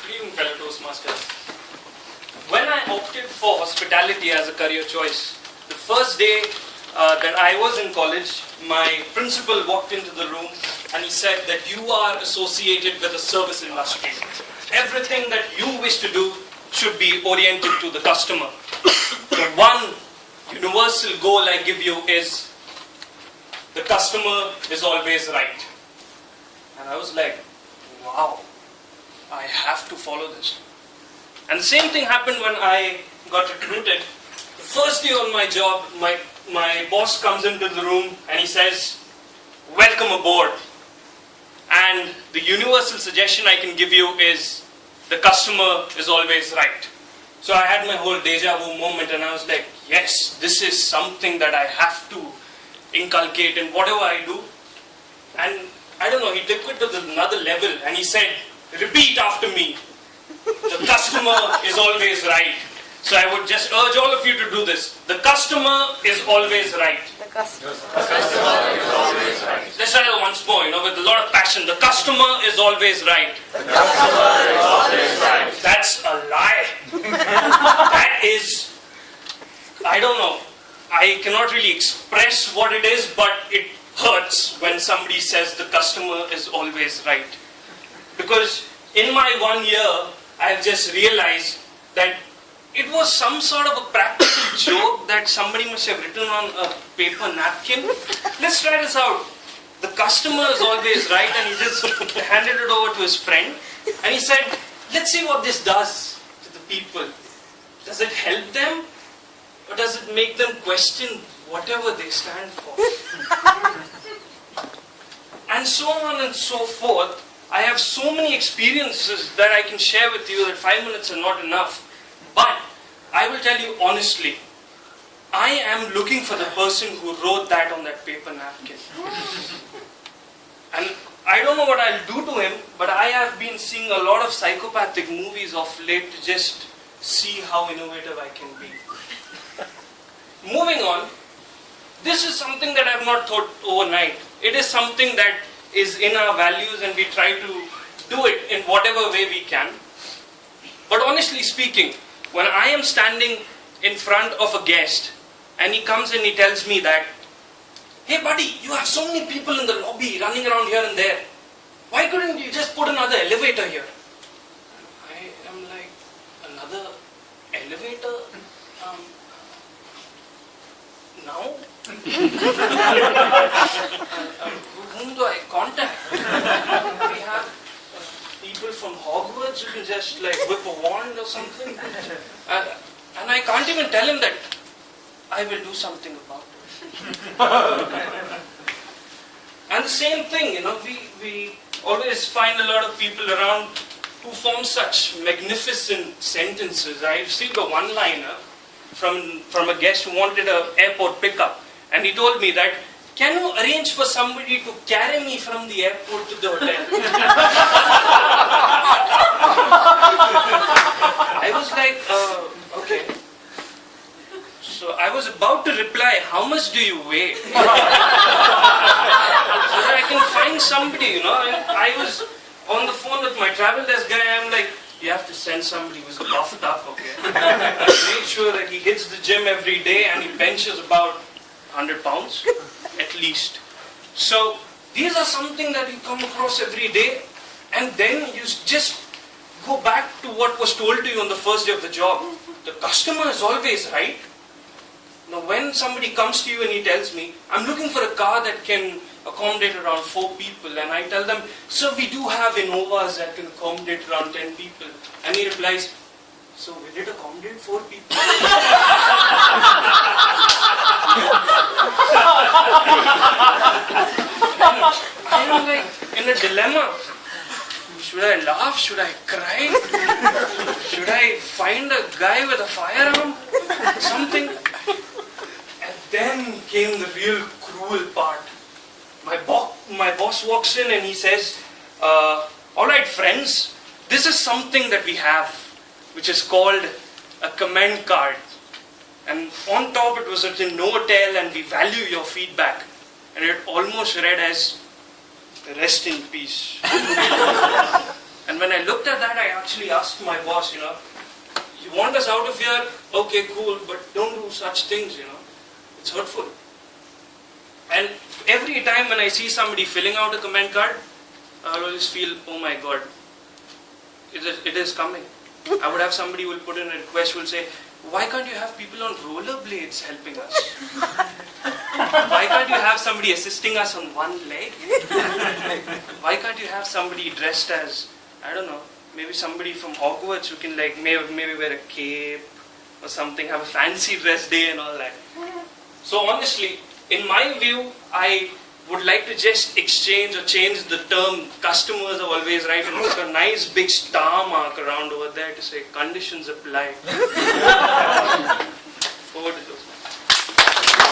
Good evening, fellow Toastmasters. When I opted for hospitality as a career choice, the first day that I was in college, my principal walked into the room and he said that you are associated with the service industry. Everything that you wish to do should be oriented to the customer. The one universal goal I give you is the customer is always right. And I was like, wow, I have to follow this. And the same thing happened when I got recruited. The first day on my job, my boss comes into the room and he says, welcome aboard. And the universal suggestion I can give you is, the customer is always right. So I had my whole deja vu moment and I was like, yes, this is something that I have to inculcate in whatever I do. And I don't know, he took it to another level and he said, repeat after me. The customer is always right. So I would just urge all of you to do this. The customer is always right. The customer is always right. Let's try it once more, with a lot of passion. The customer is always right. The customer is always right. That's a lie. That is, I don't know. I cannot really express what it is, but it hurts when somebody says the customer is always right. Because in my 1 year, I've just realized that it was some sort of a practical joke that somebody must have written on a paper napkin. Let's try this out. The customer is always right, and he just handed it over to his friend. And he said, let's see what this does to the people. Does it help them? Or does it make them question whatever they stand for? And so on and so forth. I have so many experiences that I can share with you that 5 minutes are not enough. But I will tell you honestly, I am looking for the person who wrote that on that paper napkin. And I don't know what I'll do to him, but I have been seeing a lot of psychopathic movies of late to just see how innovative I can be. Moving on, this is something that I have not thought overnight. It is something that is in our values and we try to do it in whatever way we can. But honestly speaking, when I am standing in front of a guest and he comes and he tells me that, hey buddy, you have so many people in the lobby running around here and there. Why couldn't you just put another elevator here? I am like, another elevator? Now? Whom do I contact? We have people from Hogwarts who can just whip a wand or something. And I can't even tell him that I will do something about it. And the same thing, we always find a lot of people around who form such magnificent sentences. I received a one-liner from a guest who wanted an airport pickup. And he told me that, can you arrange for somebody to carry me from the airport to the hotel? I was like, okay. So I was about to reply, how much do you weigh? So that I can find somebody, And I was on the phone with my travel desk guy. I'm like, you have to send somebody who's buffed up, okay? Make sure that he hits the gym every day and he benches about 100 pounds, at least. So, these are something that you come across every day, and then you just go back to what was told to you on the first day of the job. The customer is always right. Now, when somebody comes to you and he tells me, I'm looking for a car that can accommodate around 4 people, and I tell them, sir, we do have Innovas that can accommodate around 10 people. And he replies, so will it accommodate 4 people? I'm like in a dilemma. Should I laugh? Should I cry? Should I find a guy with a firearm? Something? And then came the real cruel part. My boss walks in and he says, alright friends, this is something that we have, which is called a comment card. And on top it was written, no hotel and we value your feedback. And it almost read as, rest in peace. And when I looked at that, I actually asked my boss, you want us out of here? Okay, cool, but don't do such things, It's hurtful. And every time when I see somebody filling out a comment card, I always feel, oh my God, it is coming. I would have somebody who will put in a request, will say, why can't you have people on rollerblades helping us? Why can't you have somebody assisting us on one leg? Why can't you have somebody dressed as, I don't know, maybe somebody from Hogwarts who can maybe wear a cape or something, have a fancy dress day and all that. So honestly, in my view, I would like to just exchange or change the term customers are always right and put a nice big star mark around over there to say conditions apply.